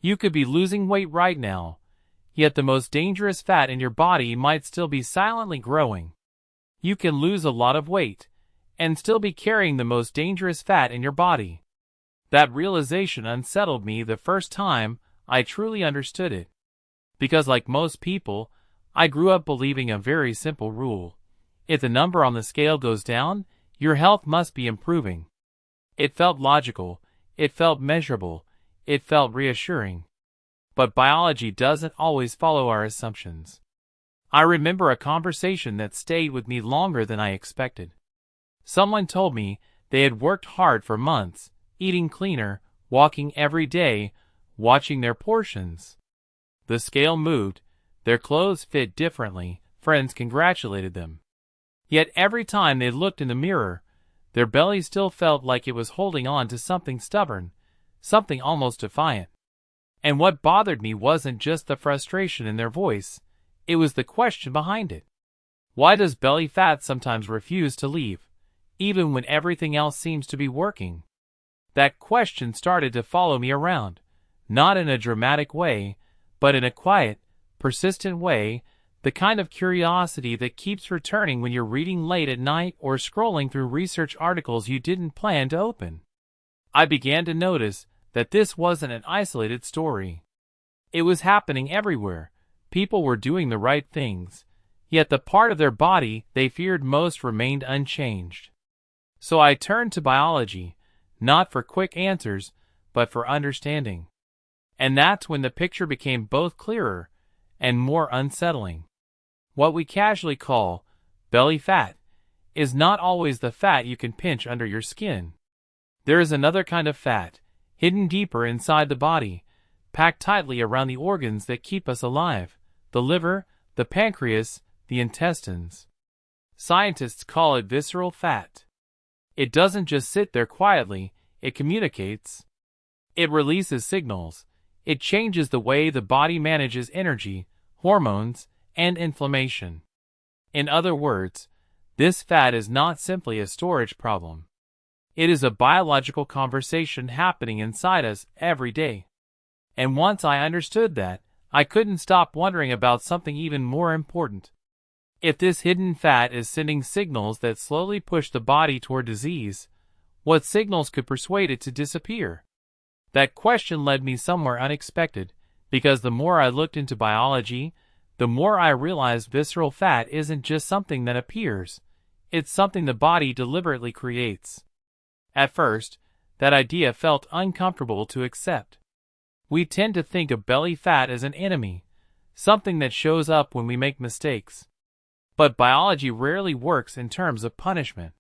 You could be losing weight right now, yet the most dangerous fat in your body might still be silently growing. You can lose a lot of weight and still be carrying the most dangerous fat in your body. That realization unsettled me the first time I truly understood it. Because like most people, I grew up believing a very simple rule. If the number on the scale goes down, your health must be improving. It felt logical, it felt measurable, it felt reassuring. But biology doesn't always follow our assumptions. I remember a conversation that stayed with me longer than I expected. Someone told me they had worked hard for months, eating cleaner, walking every day, watching their portions. The scale moved, their clothes fit differently, friends congratulated them. Yet every time they looked in the mirror, their belly still felt like it was holding on to something stubborn, something almost defiant. And what bothered me wasn't just the frustration in their voice, it was the question behind it. Why does belly fat sometimes refuse to leave, even when everything else seems to be working? That question started to follow me around, not in a dramatic way, but in a quiet, persistent way, the kind of curiosity that keeps returning when you're reading late at night or scrolling through research articles you didn't plan to open. I began to notice that this wasn't an isolated story. It was happening everywhere. People were doing the right things, yet the part of their body they feared most remained unchanged. So I turned to biology, not for quick answers, but for understanding. And that's when the picture became both clearer and more unsettling. What we casually call belly fat is not always the fat you can pinch under your skin. There is another kind of fat, hidden deeper inside the body, packed tightly around the organs that keep us alive, the liver, the pancreas, the intestines. Scientists call it visceral fat. It doesn't just sit there quietly, it communicates. It releases signals. It changes the way the body manages energy, hormones, and inflammation. In other words, this fat is not simply a storage problem. It is a biological conversation happening inside us every day. And once I understood that, I couldn't stop wondering about something even more important. If this hidden fat is sending signals that slowly push the body toward disease, what signals could persuade it to disappear? That question led me somewhere unexpected, because the more I looked into biology, the more I realized visceral fat isn't just something that appears, it's something the body deliberately creates. At first, that idea felt uncomfortable to accept. We tend to think of belly fat as an enemy, something that shows up when we make mistakes. But biology rarely works in terms of punishment.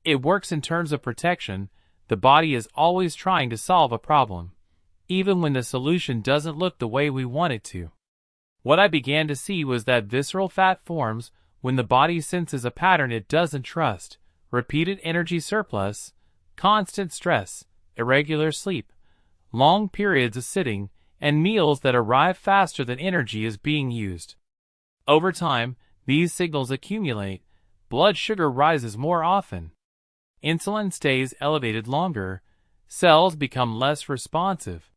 It works in terms of protection. The body is always trying to solve a problem, even when the solution doesn't look the way we want it to. What I began to see was that visceral fat forms when the body senses a pattern it doesn't trust: repeated energy surplus, constant stress, irregular sleep, long periods of sitting, and meals that arrive faster than energy is being used. Over time, these signals accumulate. Blood sugar rises more often. Insulin stays elevated longer. Cells become less responsive.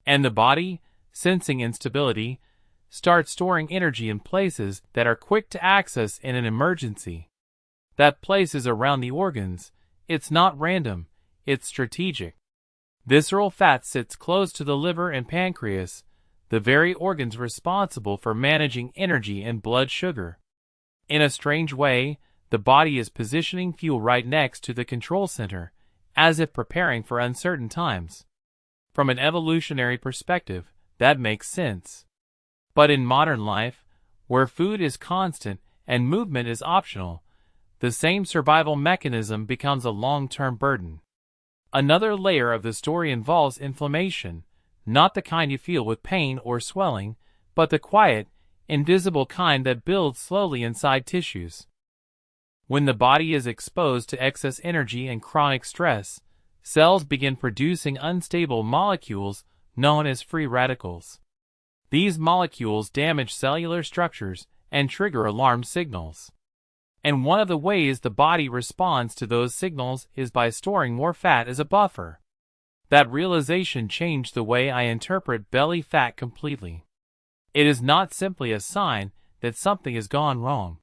And the body, sensing instability, starts storing energy in places that are quick to access in an emergency. That place is around the organs. It's not random, it's strategic. Visceral fat sits close to the liver and pancreas, the very organs responsible for managing energy and blood sugar. In a strange way, the body is positioning fuel right next to the control center, as if preparing for uncertain times. From an evolutionary perspective, that makes sense. But in modern life, where food is constant and movement is optional, the same survival mechanism becomes a long-term burden. Another layer of the story involves inflammation, not the kind you feel with pain or swelling, but the quiet, invisible kind that builds slowly inside tissues. When the body is exposed to excess energy and chronic stress, cells begin producing unstable molecules known as free radicals. These molecules damage cellular structures and trigger alarm signals. And one of the ways the body responds to those signals is by storing more fat as a buffer. That realization changed the way I interpret belly fat completely. It is not simply a sign that something has gone wrong.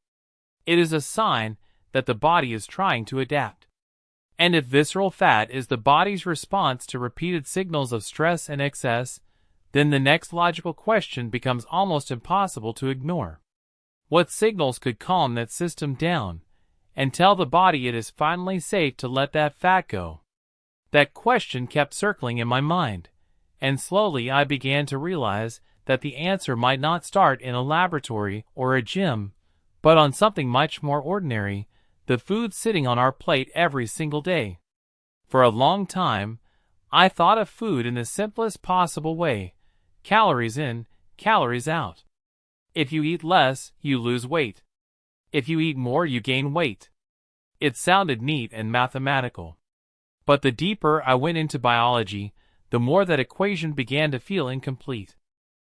It is a sign that the body is trying to adapt. And if visceral fat is the body's response to repeated signals of stress and excess, then the next logical question becomes almost impossible to ignore. What signals could calm that system down and tell the body it is finally safe to let that fat go? That question kept circling in my mind, and slowly I began to realize that the answer might not start in a laboratory or a gym, but on something much more ordinary: the food sitting on our plate every single day. For a long time, I thought of food in the simplest possible way: calories in, calories out. If you eat less, you lose weight. If you eat more, you gain weight. It sounded neat and mathematical. But the deeper I went into biology, the more that equation began to feel incomplete.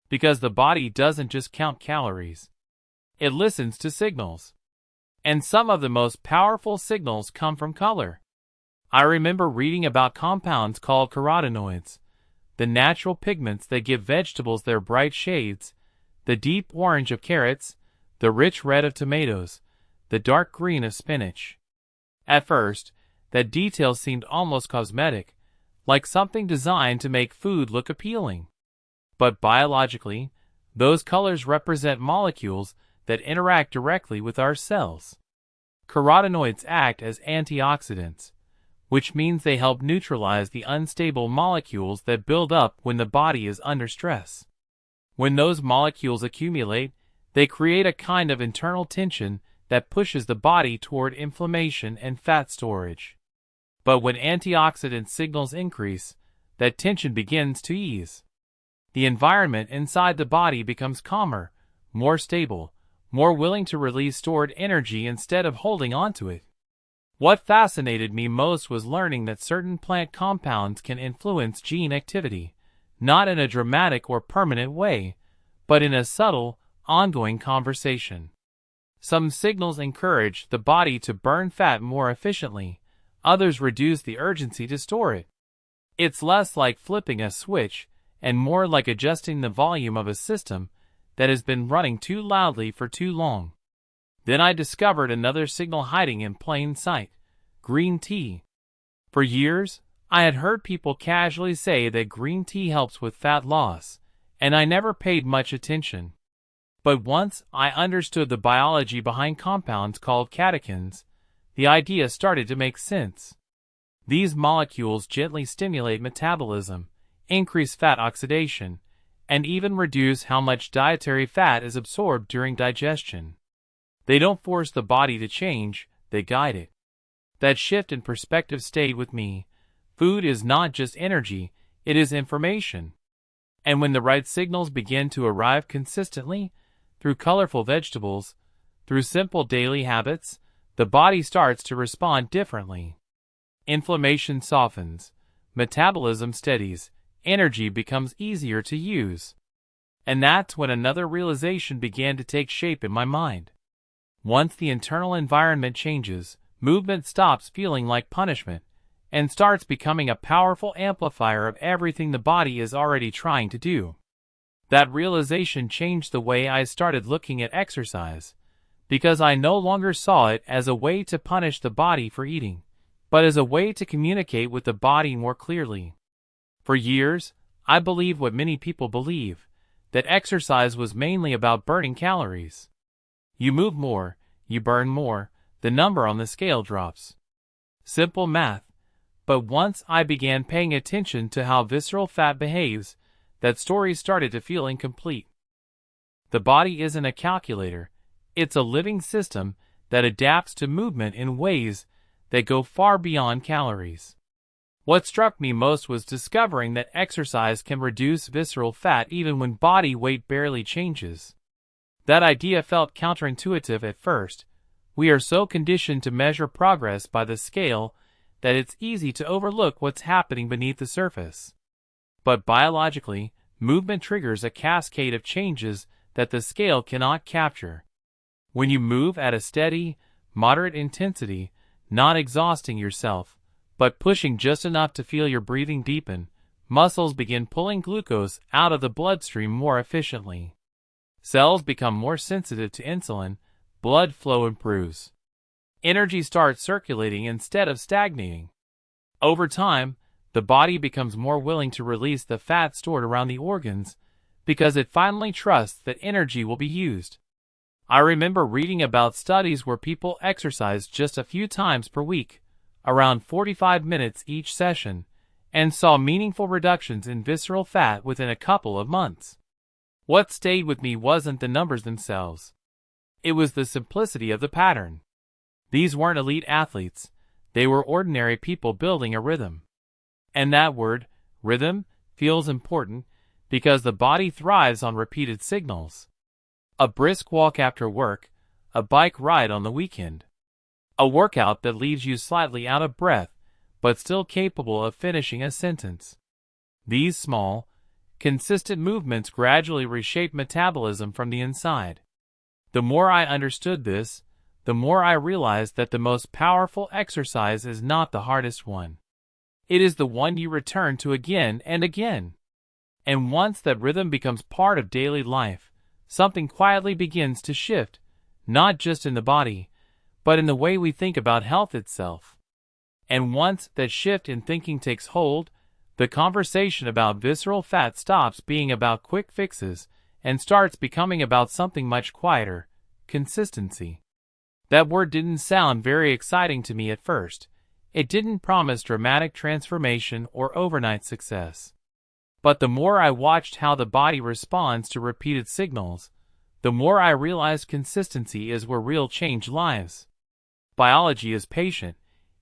Because the body doesn't just count calories. It listens to signals. And some of the most powerful signals come from color. I remember reading about compounds called carotenoids, the natural pigments that give vegetables their bright shades: the deep orange of carrots, the rich red of tomatoes, the dark green of spinach. At first, that detail seemed almost cosmetic, like something designed to make food look appealing. But biologically, those colors represent molecules that interact directly with our cells. Carotenoids act as antioxidants, which means they help neutralize the unstable molecules that build up when the body is under stress. When those molecules accumulate, they create a kind of internal tension that pushes the body toward inflammation and fat storage. But when antioxidant signals increase, that tension begins to ease. The environment inside the body becomes calmer, more stable, more willing to release stored energy instead of holding onto it. What fascinated me most was learning that certain plant compounds can influence gene activity, not in a dramatic or permanent way, but in a subtle, ongoing conversation. Some signals encourage the body to burn fat more efficiently, others reduce the urgency to store it. It's less like flipping a switch and more like adjusting the volume of a system that has been running too loudly for too long. Then I discovered another signal hiding in plain sight: green tea. For years, I had heard people casually say that green tea helps with fat loss, and I never paid much attention. But once I understood the biology behind compounds called catechins, the idea started to make sense. These molecules gently stimulate metabolism, increase fat oxidation, and even reduce how much dietary fat is absorbed during digestion. They don't force the body to change, they guide it. That shift in perspective stayed with me. Food is not just energy, it is information. And when the right signals begin to arrive consistently, through colorful vegetables, through simple daily habits, the body starts to respond differently. Inflammation softens, metabolism steadies, energy becomes easier to use. And that's when another realization began to take shape in my mind. Once the internal environment changes, movement stops feeling like punishment and starts becoming a powerful amplifier of everything the body is already trying to do. That realization changed the way I started looking at exercise, because I no longer saw it as a way to punish the body for eating, but as a way to communicate with the body more clearly. For years, I believed what many people believe, that exercise was mainly about burning calories. You move more, you burn more, the number on the scale drops. Simple math. But once I began paying attention to how visceral fat behaves, that story started to feel incomplete. The body isn't a calculator, it's a living system that adapts to movement in ways that go far beyond calories. What struck me most was discovering that exercise can reduce visceral fat even when body weight barely changes. That idea felt counterintuitive at first. We are so conditioned to measure progress by the scale that it's easy to overlook what's happening beneath the surface. But biologically, movement triggers a cascade of changes that the scale cannot capture. When you move at a steady, moderate intensity, not exhausting yourself, but pushing just enough to feel your breathing deepen, muscles begin pulling glucose out of the bloodstream more efficiently. Cells become more sensitive to insulin, blood flow improves. Energy starts circulating instead of stagnating. Over time, the body becomes more willing to release the fat stored around the organs because it finally trusts that energy will be used. I remember reading about studies where people exercised just a few times per week, around 45 minutes each session, and saw meaningful reductions in visceral fat within a couple of months. What stayed with me wasn't the numbers themselves. It was the simplicity of the pattern. These weren't elite athletes, they were ordinary people building a rhythm. And that word, rhythm, feels important because the body thrives on repeated signals. A brisk walk after work, a bike ride on the weekend. A workout that leaves you slightly out of breath, but still capable of finishing a sentence. These small, consistent movements gradually reshape metabolism from the inside. The more I understood this, the more I realized that the most powerful exercise is not the hardest one. It is the one you return to again and again. And once that rhythm becomes part of daily life, something quietly begins to shift, not just in the body, but in the way we think about health itself. And once that shift in thinking takes hold, the conversation about visceral fat stops being about quick fixes and starts becoming about something much quieter: consistency. That word didn't sound very exciting to me at first. It didn't promise dramatic transformation or overnight success. But the more I watched how the body responds to repeated signals, the more I realized consistency is where real change lies. Biology is patient.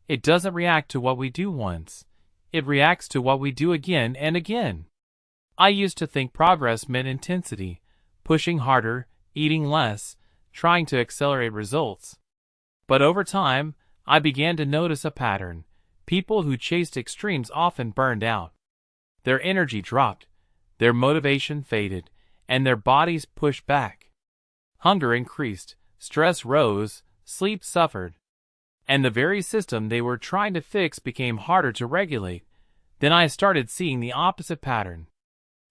It doesn't react to what we do once. It reacts to what we do again and again. I used to think progress meant intensity, pushing harder, eating less, trying to accelerate results. But over time, I began to notice a pattern. People who chased extremes often burned out. Their energy dropped, their motivation faded, and their bodies pushed back. Hunger increased, stress rose, sleep suffered. And the very system they were trying to fix became harder to regulate. Then I started seeing the opposite pattern.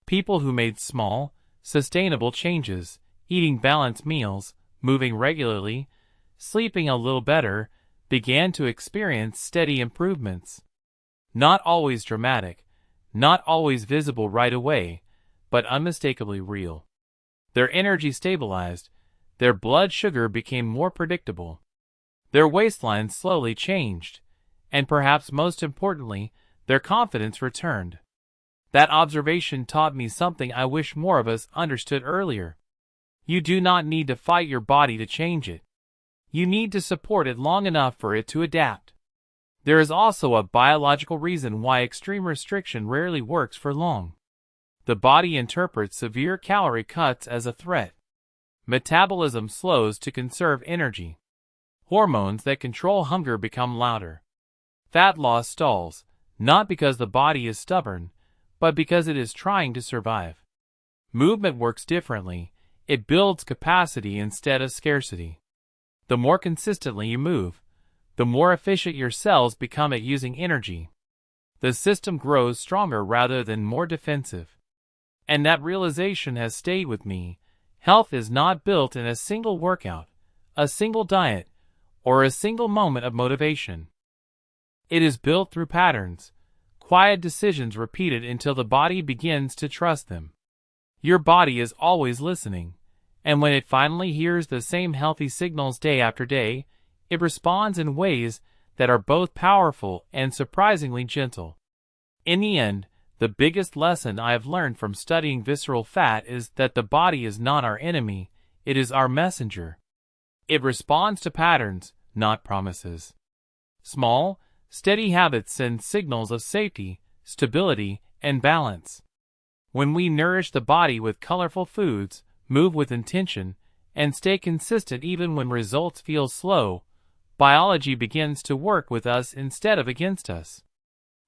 People who made small, sustainable changes, eating balanced meals, moving regularly, sleeping a little better, began to experience steady improvements. Not always dramatic, not always visible right away, but unmistakably real. Their energy stabilized, their blood sugar became more predictable. Their waistlines slowly changed, and perhaps most importantly, their confidence returned. That observation taught me something I wish more of us understood earlier. You do not need to fight your body to change it. You need to support it long enough for it to adapt. There is also a biological reason why extreme restriction rarely works for long. The body interprets severe calorie cuts as a threat. Metabolism slows to conserve energy. Hormones that control hunger become louder. Fat loss stalls, not because the body is stubborn, but because it is trying to survive. Movement works differently. It builds capacity instead of scarcity. The more consistently you move, the more efficient your cells become at using energy. The system grows stronger rather than more defensive. And that realization has stayed with me. Health is not built in a single workout, a single diet, or a single moment of motivation. It is built through patterns, quiet decisions repeated until the body begins to trust them. Your body is always listening, and when it finally hears the same healthy signals day after day, it responds in ways that are both powerful and surprisingly gentle. In the end, the biggest lesson I have learned from studying visceral fat is that the body is not our enemy, it is our messenger. It responds to patterns, not promises. Small, steady habits send signals of safety, stability, and balance. When we nourish the body with colorful foods, move with intention, and stay consistent even when results feel slow, biology begins to work with us instead of against us.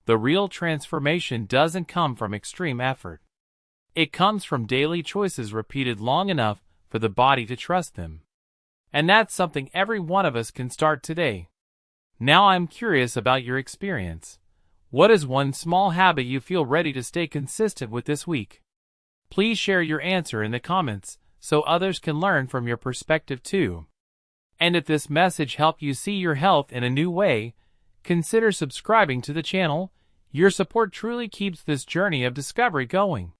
The real transformation doesn't come from extreme effort. It comes from daily choices repeated long enough for the body to trust them. And that's something every one of us can start today. Now I'm curious about your experience. What is one small habit you feel ready to stay consistent with this week? Please share your answer in the comments so others can learn from your perspective too. And if this message helped you see your health in a new way, consider subscribing to the channel. Your support truly keeps this journey of discovery going.